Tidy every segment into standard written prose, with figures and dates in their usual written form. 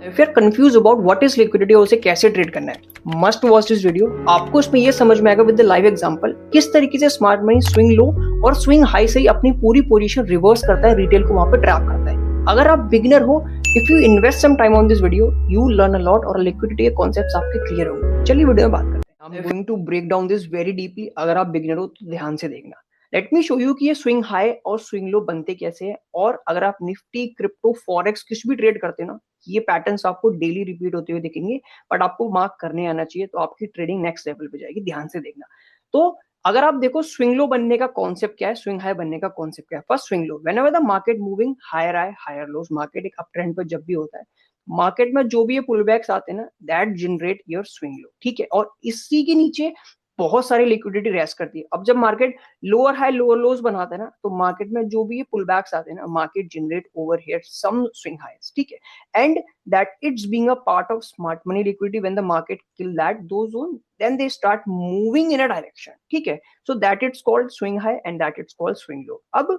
If you are confuse about what is liquidity और उसे कैसे ट्रेड करना है, मस्ट वॉच दिस वीडियो। आपको इसमें यह समझ में आएगा विद द लाइव एग्जांपल किस तरीके से स्मार्ट मनी स्विंग लो और स्विंग हाई से ही अपनी पूरी पोजीशन रिवर्स करता है, रिटेल को वहां पे ट्रैप करता है। अगर आप बिगिनर हो, if you invest some time on this video, you learn a lot और लिक्विडिटी के कॉन्सेप्ट्स आपके क्लियर होंगे। चलिए वीडियो में बात करते हैं। I am going to break down this very deeply. अगर आप बिगिनर हो तो ध्यान से देखना। लेट मी शो यू कि ये स्विंग हाई और स्विंग लो बनते कैसे हैं। और अगर आप निफ्टी, क्रिप्टो, फॉरेक्स कुछ भी ट्रेड करते हो ना, ये पैटर्न्स आपको डेली रिपीट होते हुए दिखेंगे, बट आपको मार्क करने आना चाहिए, तो आपकी ट्रेडिंग नेक्स्ट लेवल पे जाएगी। ध्यान से देखना। तो अगर आप देखो स्विंग लो बनने का कॉन्सेप्ट क्या है, स्विंग हाई बनने का कॉन्सेप्ट क्या है। First swing low, whenever the market moving higher high higher lows, market एक अप ट्रेंड पर जब भी होता है, मार्केट में जो भी ये पुल बैक्स आते हैं ना, that generate your swing low. ठीक है, और इसी के नीचे बहुत सारी लिक्विडिटी रेस्ट करती है। अब जब मार्केट लोअर हाई लोअर लोज बनाता है ना, तो मार्केट में जो भी ये पुल बैक्स आते हैं ना, market generate over here some swing highs. ठीक है, and that it's being a part of smart money liquidity when the market kill that those zone, then they start moving in a direction. ठीक है, so that it's called swing high and that it's called swing low. अब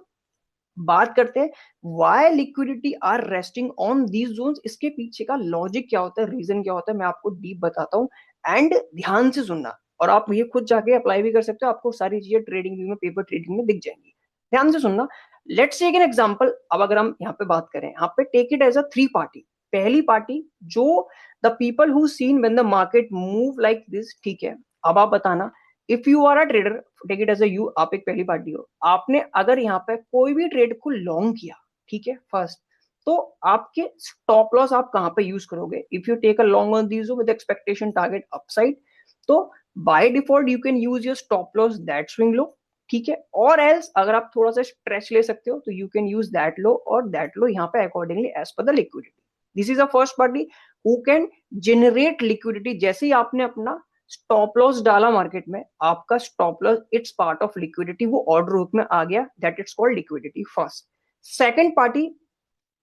बात करते हैं why liquidity are resting on these zones। इसके पीछे का logic क्या होता है, रीजन क्या होता है, मैं आपको डीप बताता हूँ। एंड ध्यान से सुनना, और आप ये खुद जाके अप्लाई भी कर सकते हो। आपको सारी चीजें ट्रेडिंग व्यू में, पेपर ट्रेडिंग में दिख जाएंगी। ध्यान से सुनना। Let's take an example. अब अगर हम यहाँ पे बात करें, यहाँ पे take it as a three party. पहली पार्टी जो the people who seen when the market move like this. ठीक है, अब आप बताना, if you are a trader, take it as a you, आप एक पहली पार्टी हो। आपने अगर यहाँ पे कोई भी ट्रेड को लॉन्ग किया, ठीक है, फर्स्ट, तो आपके स्टॉप लॉस आप कहाँ पे यूज करोगे। If you take a long on these with expectation target upside, तो by default you can use your stop loss that swing low. ठीक है, और एल्स अगर आप थोड़ा सा स्ट्रेच ले सकते हो, तो you can use that low और दैट लो यहाँ पे accordingly as per the liquidity. This is a first party who can generate liquidity. जैसे ही आपने अपना स्टॉप लॉस डाला मार्केट में, आपका stop loss it's part of liquidity, वो ऑर्डर बुक में आ गया, that it's called liquidity first. Second party,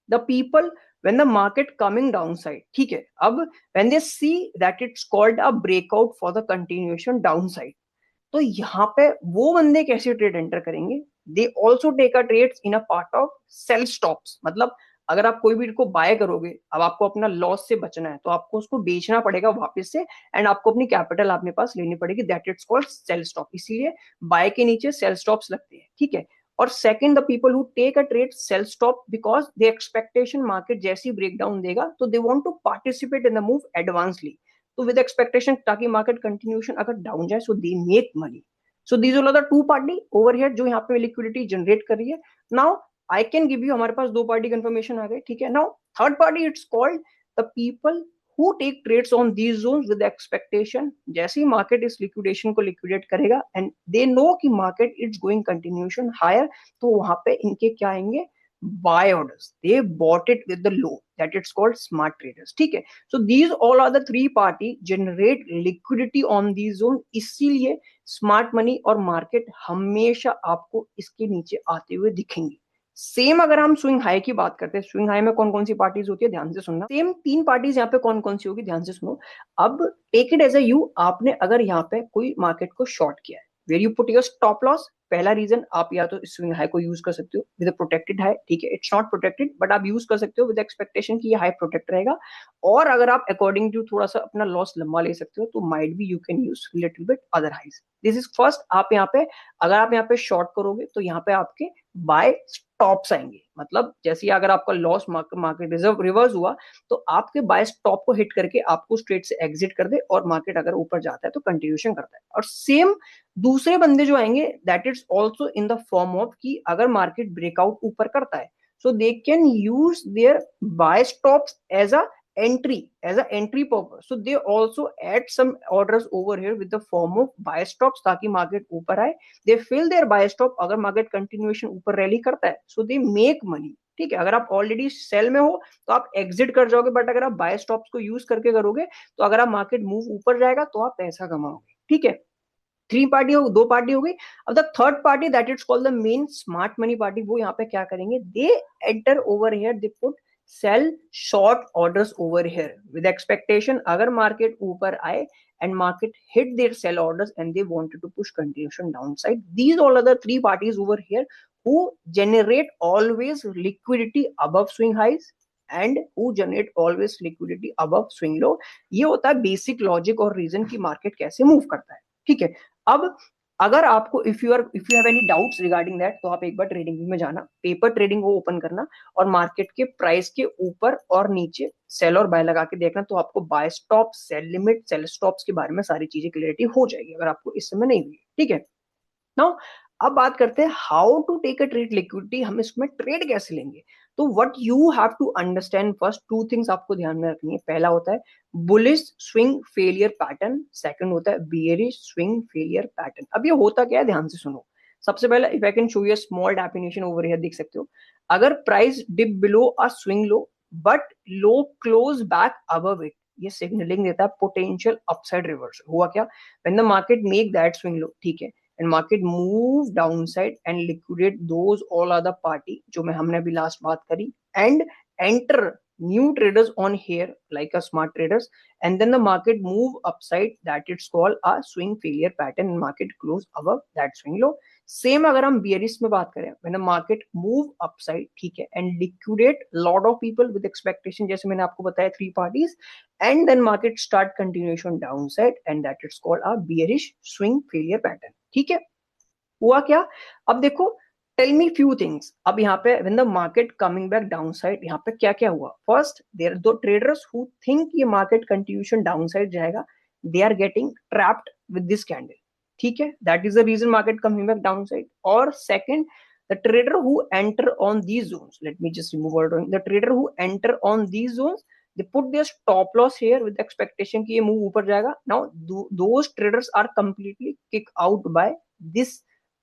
the people when the market coming downside। ठीक है, अब when they see that it's called a breakout for the continuation downside, तो यहाँ पे वो बंदे कैसे ट्रेड एंटर करेंगे। They also take a trades in a part of sell stops. मतलब अगर आप कोई भी को बाय करोगे, अब आपको अपना लॉस से बचना है, तो आपको उसको बेचना पड़ेगा वापस से, एंड आपको अपनी कैपिटल अपने पास लेनी पड़ेगी, that it's called sell stop. इसीलिए बाय के नीचे सेल स्टॉप्स लगते हैं। ठीक है, और second, the people who take a trade sell stop because the expectation market जैसी ब्रेकडाउन देगा, तो they want to participate in the move advancely. तो विद एक्सपेक्टेशन, ताकि मार्केट कंटिन्यूशन अगर डाउन जाए, so they make money. So these are the two party over here जो यहाँ पे लिक्विडिटी जनरेट कर रही है। Now I can give you, हमारे पास दो पार्टी कंफर्मेशन आ गए। ठीक है, now third party, it's called the people who take trades on these zones with the expectation, जैसे ही मार्केट इस लिक्विडेशन को लिक्विडेट करेगा एंड दे नो कि market it's going continuation higher, तो वहां पे इनके क्या आएंगे, buy orders. They bought it with the low, that it's called smart traders. ठीक है, so these all are the three party generate liquidity on these zone. इसीलिए स्मार्ट मनी और मार्केट हमेशा आपको इसके नीचे आते हुए दिखेंगे। सेम अगर हम स्विंग हाई की बात करते हैं, स्विंग हाई में कौन कौन सी पार्टीज होती है, ध्यान से सुनना। सेम तीन पार्टीज यहाँ पे कौन कौन सी होगी, ध्यान से सुनो। अब take it as a you, आपने अगर यहाँ पे कोई मार्केट को शॉर्ट किया है, where you put your stop loss. पहला रीजन, आप या तो स्विंग हाई को यूज कर सकते हो विद प्रोटेक्टेड हाई। ठीक है, इट्स नॉट प्रोटेक्टेड, बट आप यूज कर सकते हो विद एक्सपेक्टेशन कि ये हाई प्रोटेक्ट रहेगा। और अगर आप अकॉर्डिंग टू थोड़ा सा अपना लॉस लंबा ले सकते हो, तो might be you can use little bit other highs. This is first. आप यहाँ पे, अगर आप यहाँ पे शॉर्ट करोगे, तो यहाँ पे आपके बाय स्टॉप्स आएंगे। मतलब जैसे अगर आपका लॉस मार्केट रिजर्व रिवर्स हुआ, तो आपके बाय स्टॉप को हिट करके आपको स्ट्रेट से एग्जिट कर दे, और मार्केट अगर ऊपर जाता है तो कंटिन्यूशन करता है। और सेम दूसरे बंदे जो आएंगे, that is also in the form of कि अगर मार्केट ब्रेकआउट ऊपर करता है, so they can use their buy stops as a entry purpose. So they also add some orders over here with the form of buy stops, ताकि market ऊपर आए। they fill their buy stop, अगर market continuation ऊपर rally करता है, so they make money। ठीक है, अगर आप ऑलरेडी सेल में हो तो आप एग्जिट कर जाओगे, बट अगर आप बाय स्टॉप्स को यूज करके करोगे, तो अगर आप मार्केट मूव ऊपर जाएगा तो आप पैसा कमाओगे। ठीक है, थ्री पार्टी हो, दो पार्टी हो गई। अब the third party, that it's called the main smart money party, वो यहाँ पे क्या करेंगे, they enter over here, they put sell short orders over here with expectation अगर मार्केट ऊपर आए and market hit their sell orders and they wanted to push continuation downside. These all other three parties over here who generate always liquidity above swing highs, and who generate always liquidity above swing low. ये होता है basic logic और reason की market कैसे move करता है, ठीक है। अब अगर आपको if you have any doubts regarding that, तो आप एक बार ट्रेडिंग व्यू में जाना, पेपर ट्रेडिंग को ओपन करना और मार्केट के प्राइस के ऊपर और नीचे सेल और बाय लगा के देखना, तो आपको buy stop, sell limit, sell stops के बारे में सारी चीजें क्लियरिटी हो जाएगी अगर आपको इस समय नहीं हुई, ठीक है। नाउ अब बात करते हैं how to take a trade liquidity, हम इसमें ट्रेड कैसे लेंगे। तो what you have to understand first, two things आपको ध्यान में रखनी है। पहला होता है bullish swing failure pattern, second होता है बियरिश स्विंग फेलियर पैटर्न। अब ये होता क्या है, ध्यान से सुनो। सबसे पहले if I can show you a small definition over here, देख सकते हो। अगर price dip below a swing low but low close back above it, ये सिग्नलिंग देता है पोटेंशियल अपसाइड रिवर्सल। हुआ क्या, when the market make that swing low, ठीक है, and market move downside and liquidate those all other party जो मैं हमने अभी लास्ट बात करी, and enter new traders on here like a smart traders, and then the market move upside, that it's called a swing failure pattern and market close above that swing low। Same अगर हम bearish में बात करें, when the market move upside, ठीक है, and liquidate lot of people with expectation, जैसे मैंने आपको बताया 3 parties, and then market start continuation downside and that it's called a bearish swing failure pattern, ठीक है। हुआ क्या, अब देखो, टेल मी फ्यू थिंग्स। अब यहाँ पे when the market coming back down side, यहाँ पे क्या क्या हुआ। फर्स्ट, देयर दो ट्रेडर्स हु थिंक ये मार्केट कंटिन्यूशन डाउन साइड जाएगा, they are getting trapped with this candle, ठीक है, that is the reason market coming back down side. और second, the trader who enter on these zones, let me just remove all drawing, the trader who enter on these zones, they put their stop loss here with the expectation कि ये move ऊपर जाएगा। now those traders are completely kicked out by this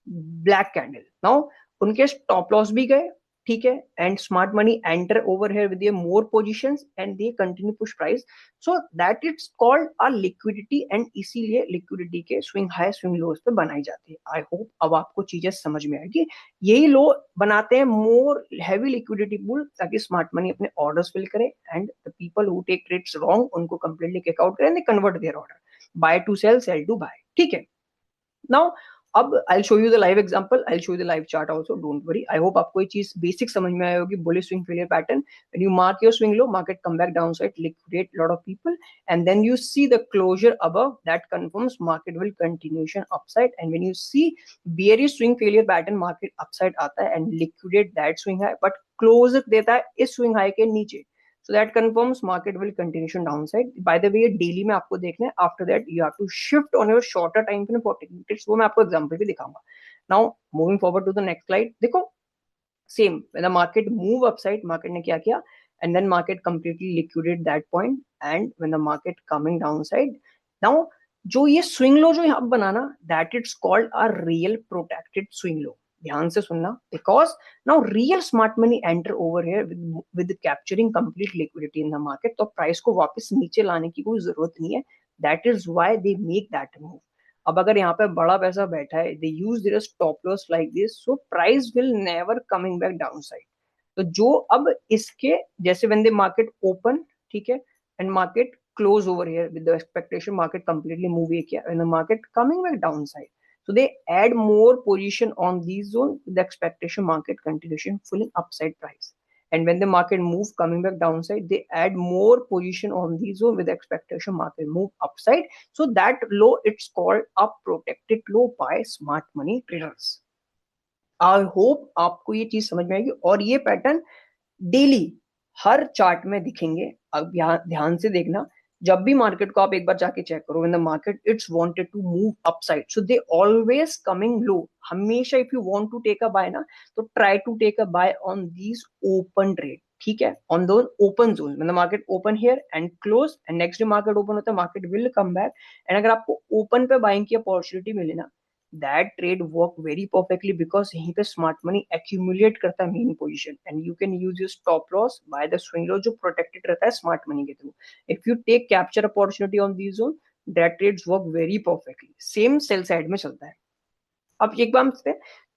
black candle. Now उनके stop loss भी गए, ठीक है, and smart money enter over here with more positions and they continue push price, so that it's called a liquidity, and इसीलिए liquidity के swing high swing लोज पे बनाई जाती है। आई होप अब आपको चीजें समझ में आएगी। यही लो बनाते हैं मोर हैवी लिक्विडिटी पूल, ताकि स्मार्ट मनी अपने ऑर्डर्स फिल करे and the people who take trades wrong उनको कंप्लीटली किक आउट करें, they convert their order, buy to sell to buy, ठीक है। नाउ अब I'll show you the live example, I'll show you the live chart also, don't worry। I hope आपको ये चीज basic समझ में आई होगी। bullish swing failure pattern, when you mark your swing low, market come back downside, liquidate lot of people, and then you see the closure above, that confirms market will continuation upside, and when you see bearish swing failure pattern, market upside आता है and liquidate that swing high, but close देता है इस swing high के नीचे, so that confirms market will continuation downside। by the way, daily में आपको देखना है, after that you have to shift on your shorter time frame for techniques, वो मैं आपको example भी दिखाऊंगा। now moving forward to the next slide, देखो same, when the market move upside, market ने क्या किया, and then market completely liquidate that point, and when the market coming downside, now जो ये swing low जो यहाँ बनाना, that it's called a real protected swing low। ध्यान से सुनना, because now real smart money enter over here with capturing complete liquidity in the market, तो price को वापस नीचे लाने की कोई जरूरत नहीं है, that is why they make that move. अब अगर यहाँ पे बड़ा पैसा बैठा है, they use their stop loss like this, so price will never coming back down side. तो जो अब इसके जैसे व्हेन द मार्केट ओपन, ठीक है, and market close over here with the expectation market completely move ये किया, when the market coming back down side, so they add more position on these zones with the expectation market continuation pulling upside price, and when the market move coming back downside, they add more position on these zone with the expectation market move upside, so that low it's called a protected low by smart money traders। I hope आपको ये चीज समझ में आएगी, और ये pattern daily हर chart में दिखेंगे। अब यहाँ ध्यान से देखना, जब भी मार्केट को आप एक बार जाके चेक करो, when the market it's wanted to move upside, so they always coming low. हमेशा if you want to take a buy ना, तो try to take a buy on these open trade, ठीक है, on those open zone, when the market open here and close and next day market open होता है, market will come back, and अगर आपको open पे buying की opportunity मिले ना, that trade work very perfectly, because यहीं पे smart money accumulate करता है main position, and you can use your stop loss by the swing low जो protected रहता है smart money के through। if you take capture opportunity on these zone, that trades work very perfectly। same sell side में चलता है। अब एक बार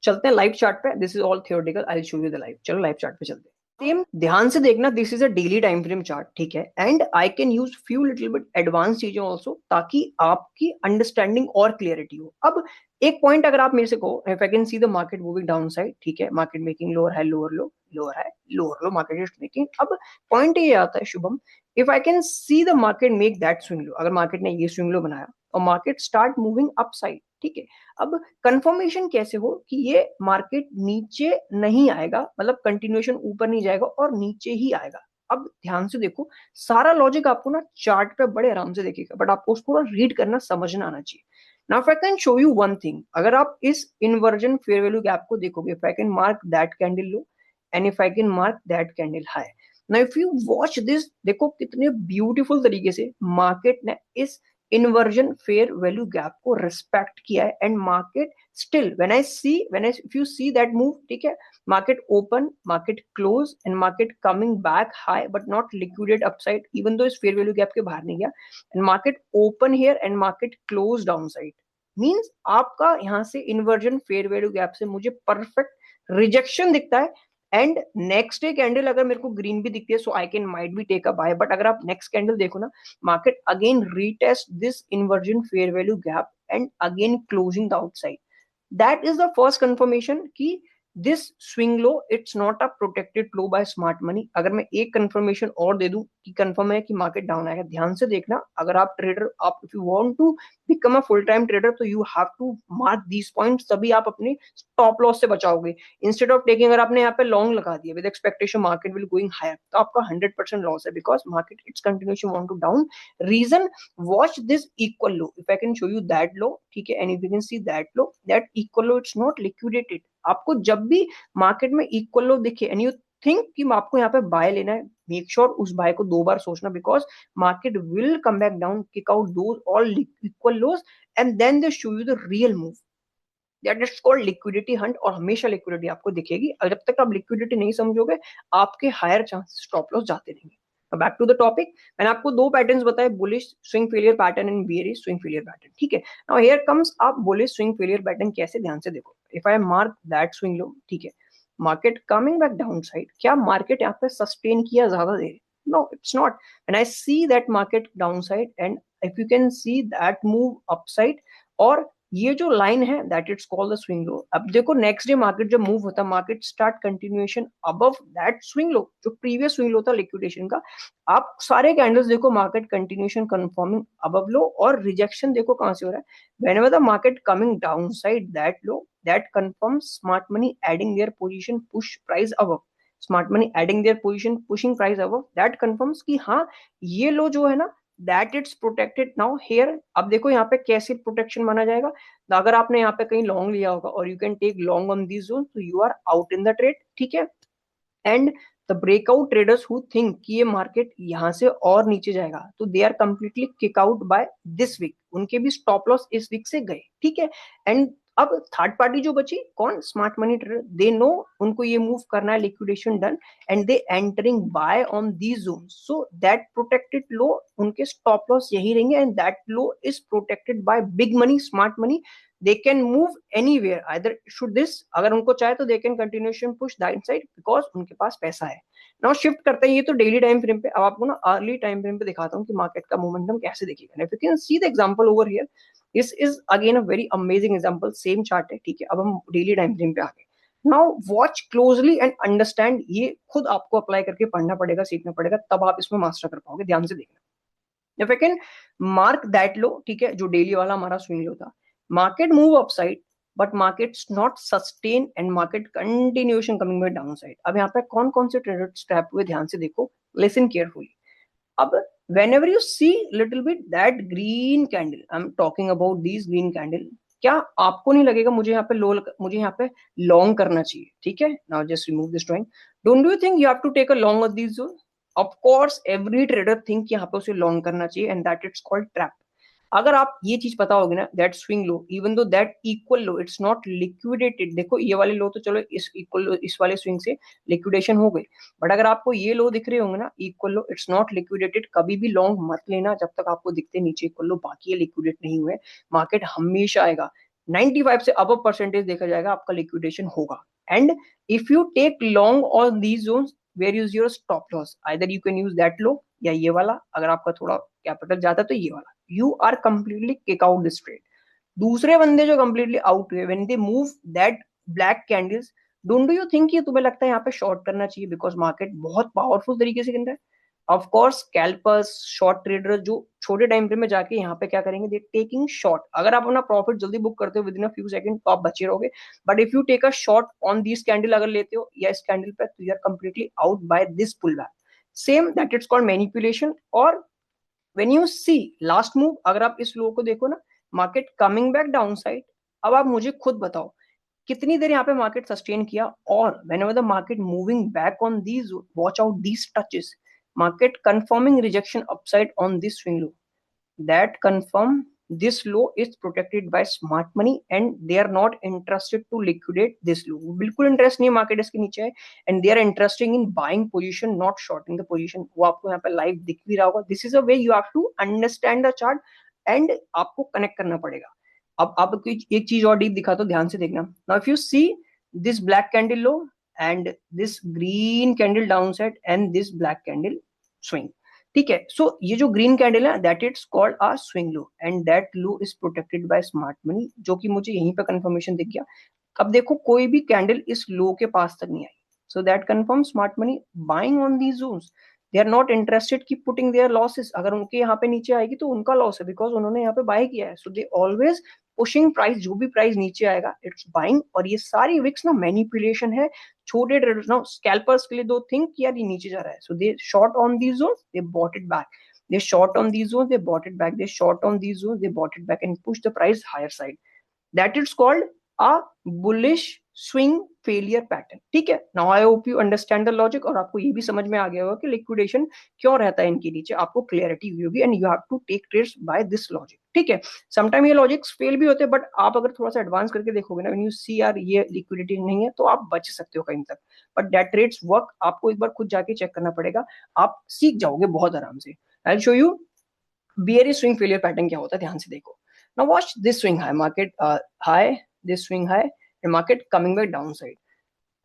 चलते हैं लाइव चार्ट पे, this is all theoretical, I will show you the live. चलो लाइव चार्ट पे चलते हैं। सेम ध्यान से देखना, this is a daily time frame chart, ठीक है, and I can use few little bit advance चीजें ऑल्सो, ताकि आपकी अंडरस्टैंडिंग और क्लियरिटी हो। अब एक पॉइंट अगर आप मेरे से कहो, if I can see the market moving down side, ठीक है, market making lower high lower low, lower high lower low, market is making, अब पॉइंट ये आता है Shubham, if I can see the market make that swing लो, अगर market ने ये swing low बनाया और market start moving up side, ठीक है, अब कंफर्मेशन कैसे हो कि ये मार्केट नीचे नहीं आएगा, मतलब कंटिन्यूएशन ऊपर नहीं जाएगा और नीचे ही आएगा। अब ध्यान से देखो, सारा लॉजिक आपको ना चार्ट पे बड़े आराम से देखेगा, बट आपको उसको रीड करना समझना आना चाहिए। Now if I can show you one thing, अगर आप इस इन्वर्जन फेयर वैल्यू गैप को देखोगे, if I can mark that candle low and if I can mark that candle high, now if you watch this, देखो कितने beautiful तरीके से market ने इस इन्वर्जन फेयर वैल्यू गैप को रिस्पेक्ट किया है, and market still when I if you see that move, ठीक है, market open, market close and market coming back high but not liquidate upside, even though इस fair value gap के बाहर नहीं गया, and market open here and market close downside, means आपका यहाँ से inversion fair value gap से मुझे perfect rejection दिखता है, एंड नेक्स्ट डे कैंडल अगर मेरे को ग्रीन भी दिखती है, so I can might be take a buy, but अगर आप नेक्स्ट कैंडल देखो ना, market again retest this inversion fair value gap and again closing the outside, that is the first confirmation कि this swing low it's not a protected low by smart money. अगर मैं एक confirmation और दे दूं कि confirm है कि market down आएगा, ध्यान से देखना, अगर आप ट्रेडर, आप if you want to become a full time trader, तो you have to mark these points, तभी आप अपने स्टॉप लॉस से बचाओगे। इंस्टेड ऑफ टेकिंग, अगर आपने यहाँ पे लॉन्ग लगा दिया with expectation market will going higher, तो आपका 100% लॉस है, because market it's continuation want to down. Reason, watch this equal low, if I can show you that low, ठीक है, and if you can see that low, that equal low it's not liquidated. आपको जब भी market में equal लो दिखे and you think कि आपको यहाँ पे बाय लेना है, मेक श्योर उस बाय को दो बार सोचना, because market will come back down, kick out those all equal lows and then they show you the real move, that is called liquidity hunt. और हमेशा लिक्विडिटी आपको दिखेगी, और जब तक आप लिक्विडिटी नहीं समझोगे आपके हायर चांस स्टॉप लॉस जाते रहेंगे। बैक टू द टॉपिक, मैंने आपको दो पैटर्न्स बताए, bullish swing failure pattern and bearish swing failure pattern, ठीक है। नाउ हियर कम्स आप बुलिश स्विंग फेलियर पैटर्न कैसे, ध्यान से देखो, if I mark that swing low, ठीक है, market coming back down side, क्या मार्केट यहाँ पे सस्टेन किया ज्यादा देर? No it's not, when I see that market down side and if you can see that move upside, और ये जो लाइन है that it's called the swing low. अब देखो नेक्स्ट डे मार्केट जब मूव होता है, market start continuation above that swing लो, जो प्रीवियस स्विंग लो था लिक्विडेशन का, आप सारे कैंडल्स देखो मार्केट कंटिन्यूएशन कंफर्मिंग अबव लो, और रिजेक्शन देखो कहां से हो रहा है, whenever the market coming down side that low, that confirms smart money adding their position push price above, smart money adding their position pushing price above, that confirms कि हाँ ये लो जो है ना that it's protected now here. अब देखो यहाँ पे कैसे प्रोटेक्शन माना जाएगा, तो अगर आपने यहाँ पे कहीं लॉन्ग लिया होगा और you can take long on this zone, तो you are out in the trade, ठीक है। And the breakout traders who think कि ये मार्केट यहाँ से और नीचे जाएगा, तो they are completely kick out by this week, उनके भी स्टॉप लॉस इस वीक से गए, ठीक है। एंड अब थर्ड पार्टी जो बची कौन, smart money trader, they know उनको ये मूव करना है, liquidation done, and they entering buy on these zone, so that protected low, उनके स्टॉप लॉस यही रहेंगे, and that low is protected by big money smart money, they can move anywhere, either should this, अगर उनको चाहे तो they can continuation push that side because उनके पास पैसा है। नाउ शिफ्ट करते हैं, ये तो डेली टाइम फ्रेम पे, अब आपको ना अर्ली टाइम फ्रेम पे दिखाता हूँ कि मार्केट का मोमेंटम कैसे दिखेगा। If you can see the example over here, this is again a very amazing example, same chart है, ठीक है। अब हम डेली टाइम फ्रेम पे आ गए। Now watch closely and understand, ये खुद आपको अप्लाई करके पढ़ना पड़ेगा, सीखना पड़ेगा, तब आप इसमें मास्टर कर पाओगे, ध्यान से देखना। If I can mark that low, ठीक है, जो डेली वाला हमारा स्विंग लो था, market move upside but market's not sustain and market continuation coming by down side. अब यहाँ पे कौन कौन से ट्रेडर स्टेप हुए, ध्यान से देखो, लिसन केयरफुली। अब whenever you see little bit that green candle, I'm talking about these green candle, क्या आपको नहीं लगेगा मुझे यहाँ पे मुझे यहाँ पे लॉन्ग करना चाहिए, ठीक है। Now just remove this drawing, don't you think you have to take a long of this zone? Of course every trader think यहाँ पे उसे लॉन्ग करना चाहिए, and that it's called trap. अगर आप ये चीज पता होगी ना, that swing low even though that equal low it's not liquidated, देखो ये वाले लो तो चलो इस इक्वल लो, इस वाले स्विंग से लिक्विडेशन हो गई, बट अगर आपको ये लो दिख रहे होंगे ना equal low it's not liquidated, कभी भी लॉन्ग मत लेना जब तक आपको दिखते नीचे इक्वल लो बाकी ये लिक्विडेट नहीं हुए। मार्केट हमेशा आएगा 95 से अब परसेंटेज देखा जाएगा आपका लिक्विडेशन होगा, and if you take long on these zones, where is your stop loss, either you can use that low या ये वाला, अगर आपका थोड़ा कैपिटल जाता है तो ये वाला, you are completely kick out this trade, दूसरे बंदे जो कंप्लीटली आउट हुए when they move that black candles, don't do you think कि तुम्हें लगता है यहाँ पे शॉर्ट करना चाहिए बिकॉज मार्केट बहुत पावरफुल तरीके से गिर रहा है? Of course scalpers, short trader जो छोटे टाइम फ्रेम में जाके यहाँ पे क्या करेंगे, दे टेकिंग शॉर्ट। अगर आप अपना प्रॉफिट जल्दी बुक करते हो with in a few second तो आप बचे रहोगे, but if you take a short on this candle अगर लेते हो या इस कैंडल पे, तो you are completely out by this pull back. Same that it's called manipulation. और when you see last move, अगर आप इस लो को देखो ना, market coming back down side, अब आप मुझे खुद बताओ कितनी देर यहाँ पे मार्केट सस्टेन किया? और whenever the market moving back on these, watch out these touches, market confirming rejection upside on this swing low, that confirm this low is protected by smart money and they are not interested to liquidate this low. बिल्कुल interest नहीं market इसके नीचे है, and they are interested in buying position not shorting the position. वो आपको यहाँ पे live दिख भी रहा होगा. This is a way you have to understand the chart and आपको कनेक्ट करना पड़ेगा. अब आपको एक चीज और डीप दिखा तो ध्यान से देखना. Now if you see this black candle low and this green candle downside and this black candle swing, ठीक है. सो ये जो ग्रीन कैंडल है that it's called a swing low and that low is protected by smart money, जो कि मुझे यहीं पे कंफर्मेशन दिख गया. अब देखो कोई भी कैंडल इस लो के पास तक नहीं आई, so that confirm smart money buying on these zones. They are not interested की पुटिंग देयर लॉसेस. अगर उनके यहाँ पे नीचे आएगी तो उनका लॉस है बिकॉज उन्होंने यहाँ पे बाय किया है. So they always pushing price, जो भी प्राइस नीचे आएगा इट्स बाइंग. और ये सारी विक्स ना मैनिपुलेशन है छोटे ट्रेडर्स. नाउ स्कैल्पर्स के लिए दो थिंक कि यार ये नीचे जा रहा है, so they short on these zones, they bought it back. They short on these zones, they bought it back. They short on these zones, they bought it back and push the price higher side. That is called a bullish swing failure pattern. ठीक है. Now I hope you understand the logic और आपको ये भी समझ में आ गया होगा कि लिक्विडेशन क्यों रहता है इनके नीचे. आपको क्लियरिटी हुई होगी and you have to take trades by this logic. ठीक है. समटाइम ये लॉजिक्स फेल भी होते हैं बट आप अगर थोड़ा सा एडवांस करके देखोगे ना, when you see यार ये लिक्विडिटी नहीं है तो आप बच सकते हो कहीं तक. बट दैट ट्रेड्स वर्क, आपको एक बार खुद जाके चेक करना पड़ेगा. आप सीख जाओगे बहुत आराम से. I'll show you bearish swing failure pattern क्या होता है, ध्यान से देखो. Now watch this swing high, market high, this swing high and market coming back downside.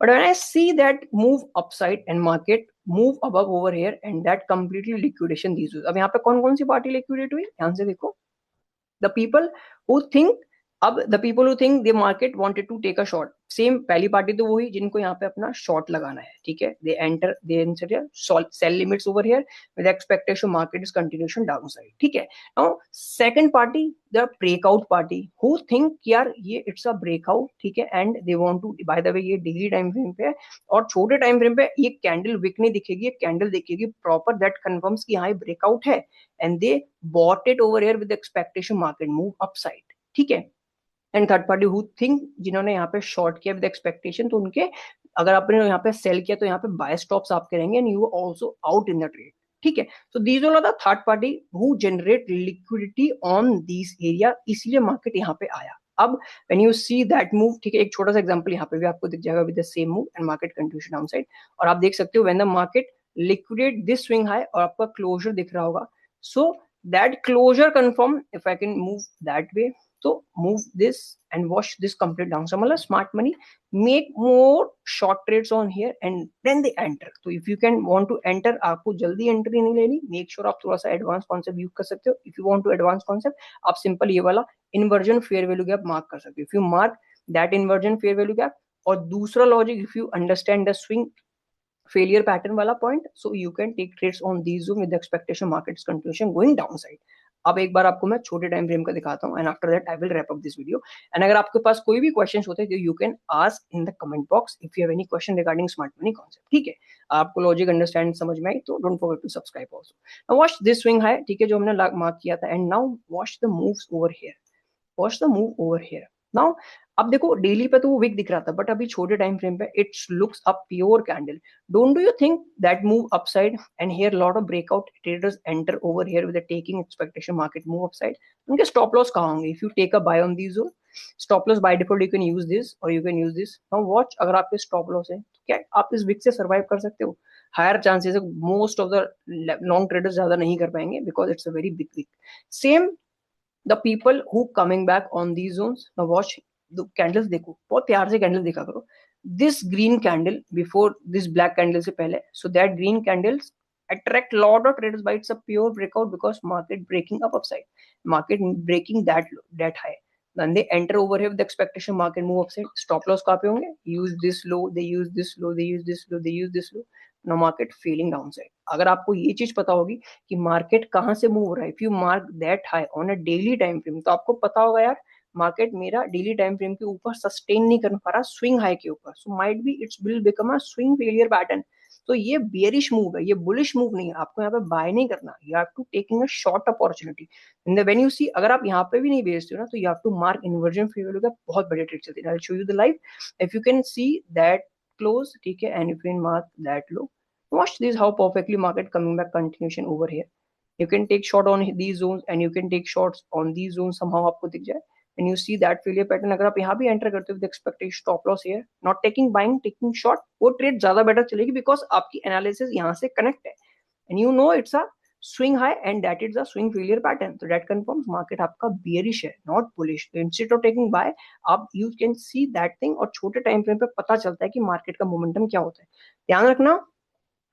But when I see that move upside and market move above over here and that completely liquidation these days. अब यहाँ पे कौन कौन सी party liquidate हुई ध्यान से देखो. The people who think, अब the people who think the market wanted to take a short, same पहली पार्टी तो वही जिनको यहाँ पे अपना शॉर्ट लगाना है. ठीक है. They enter sell limits over here with expectation market is continuation down side. ठीक है. Now second party the breakout party who think यार ये इट्स अ ब्रेकआउट. ठीक है. And they want to, by the way ये daily time frame पे है और छोटे टाइम फ्रेम पे ये कैंडल विक नहीं दिखेगी, एक कैंडल दिखेगी प्रॉपर दैट कंफर्म्स कि यहाँ ब्रेकआउट है and they bought it over here with expectation market move upside. ठीक है. And third party who think, जिन्होंने यहाँ पे शॉर्ट किया विद एक्सपेक्टेशन, तो उनके अगर आपने यहाँ पे सेल किया तो यहाँ पे बाय स्टॉप्स आपके रहेंगे and you also out in the trade. ठीक है. So these all are the third party who generate liquidity on this area, इसलिए मार्केट यहाँ पे आया. अब when you see that move, ठीक है, एक छोटा सा एग्जांपल यहाँ पे भी आपको दिख जाएगा with the same move and market continuation down side. और आप देख सकते हो when the market liquidate this swing high और आपका क्लोजर दिख रहा होगा. So that closure confirm, if I can move that way, so move this and watch this complete down. So मतलब smart money make more short trades on here and then they enter. तो if you can want to enter, आपको जल्दी entry नहीं लेनी, make sure आप थोड़ा सा advance concept use कर सकते हो. if you want to advance concept, आप सिंपल ये वाला inversion fair value gap mark कर सकते हो. if you mark that inversion fair value gap, और दूसरा logic if you understand the swing failure pattern वाला point, so you can take trades on these zone with the expectation market's continuation going downside. अब एक बार आपको मैं छोटे time frame का दिखाता हूँ and after that I will wrap up this video. And अगर आपके पास कोई भी क्वेश्चंस होते हैं तो you can ask in the comment box if you have any question regarding smart money concept. ठीक है. आपको लॉजिक अंडरस्टैंड समझ में आई तो don't forget to subscribe also. Now watch this swing high. ठीक है, जो हमने मार्क किया था. And now watch the moves over here, watch the move over here. Now अब देखो डेली पे तो वो वीक दिख रहा था बट अभी छोटे टाइम फ्रेम पे it's looks a pure candle. Don't do you think that move upside and here lot of breakout traders enter over here with taking expectation market move upside. उनके stop loss कहाँ होंगे? If you take a buy on these stop loss by default you can use this और you can use this. Now watch, अगर आपके stop loss है तो क्या आप इस वीक से सर्वाइव कर सकते हो? हायर चांसेस है. Most of the long traders ज्यादा नहीं कर पाएंगे because it's a very big week. Same the people who coming back on these zones. Now watch the candles, देखो बहुत प्यार से कैंडल देखा करो. this green candle before this black candle से पहले, so that green candles attract lot of traders by it's a pure breakout because market breaking up upside, market breaking that high. then they enter over here with the expectation market move upside. Stop loss कहाँ पे होंगे? Use this low, they use this low, they use this low, they use this low. Now market feeling downside. अगर आपको ये चीज पता होगी कि मार्केट कहाँ से मूव हो रहा है, if you mark that high on a daily time frame, तो आपको पता होगा यार मार्केट मेरा डेली टाइम फ्रेम के ऊपर सस्टेन नहीं कर पा रहा स्विंग हाई के ऊपर, so might be it's will become a swing failure pattern. तो ये बियरिश मूव है, ये बुलिश मूव नहीं है. आपको यहाँ पे बाय नहीं करना, you have to taking a short opportunity in the when you see. अगर आप यहाँ पे भी नहीं बेचते हो ना, तो you have to mark inversion favour का बहुत बड़े ट्रेड चलते हैं. I will show you the live if you can see that close, ठीक है, and if you mark that low, watch this how perfectly market coming back continuation over here. You can take short on these zones and you can take shorts on these zones, somehow आपको दिख जाए and you see that failure pattern. अगर आप यहाँ भी enter करते हो with expectation stop loss here, not taking buying, taking short, वो ट्रेड ज्यादा बेटर चलेगी बिकॉज आपकी एनालिसिस यहाँ से कनेक्ट है and you know it's a swing high and that is a swing failure pattern. So that confirms market आपका bearish है, not bullish. So instead of taking buy, आप you can see that thing और छोटे time frame पे पता चलता है कि मार्केट का मोमेंटम क्या होता है. ध्यान रखना,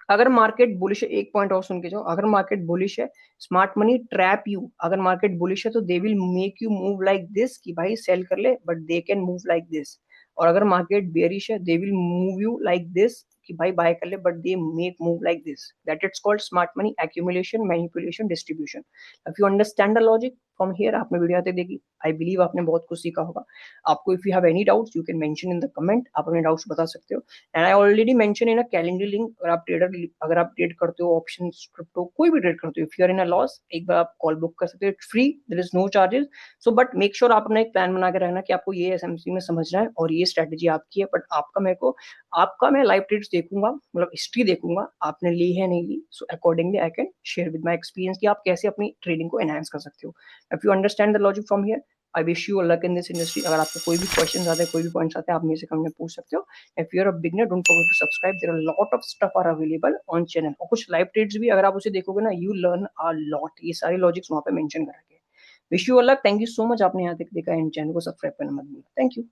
अगर मार्केट बुलिश है, एक पॉइंट और सुन के जाओ, अगर मार्केट बुलिश है, स्मार्ट मनी ट्रैप यू. अगर मार्केट बुलिश है तो they will make you move like this कि भाई सेल कर ले, but they can move like this. और अगर मार्केट बेरिश है, they will move you like this कि भाई बाय कर ले, but they make move like this. That it's called smart money accumulation, manipulation, distribution. If you understand the logic from here, आपने video आते देखी, I believe आपने बहुत कुछ सीखा होगा. आपको if you have any doubts you can mention in the comment, आप अपने डाउट्स बता सकते हो. And I already mention in a calendar link. अगर आप ट्रेड करते हो ऑप्शन क्रिप्टो, कोई भी ट्रेड करते हो, if you are in a loss, एक बार आप कॉल बुक कर सकते हो, it's free, there is no charges. So but make sure आप अपना एक प्लान बना के रहना कि आपको ये एसएमसी में समझना है और ये स्ट्रेटेजी आपकी है. बट आपका मेरे को, आपका मैं लाइव ट्रेड्स देखूंगा, मतलब हिस्ट्री देखूंगा, आपने ली है नहीं ली, so accordingly I can share with my experience कि आप कैसे अपनी ट्रेडिंग को एनहांस कर सकते हो. If you understand the logic from here, I wish you luck in this industry. अगर आपको कोई भी क्वेश्चन आते हैं, कोई भी पॉइंट्स आते हैं, आप मेरे से कमेंट में पूछ सकते हो. If you're a beginner, don't forget to subscribe. There are a lot of stuff are available on channel. और कुछ लाइव ट्रेड्स भी अगर आप उसे देखोगे ना, you learn a lot. ये सारे लॉजिक्स वहाँ पे मेंशन करा के. Wish you luck. Thank you so much, आपने यहाँ तक देखा. एंड चैनल को सब्सक्राइब करना मत भूलना. Thank you.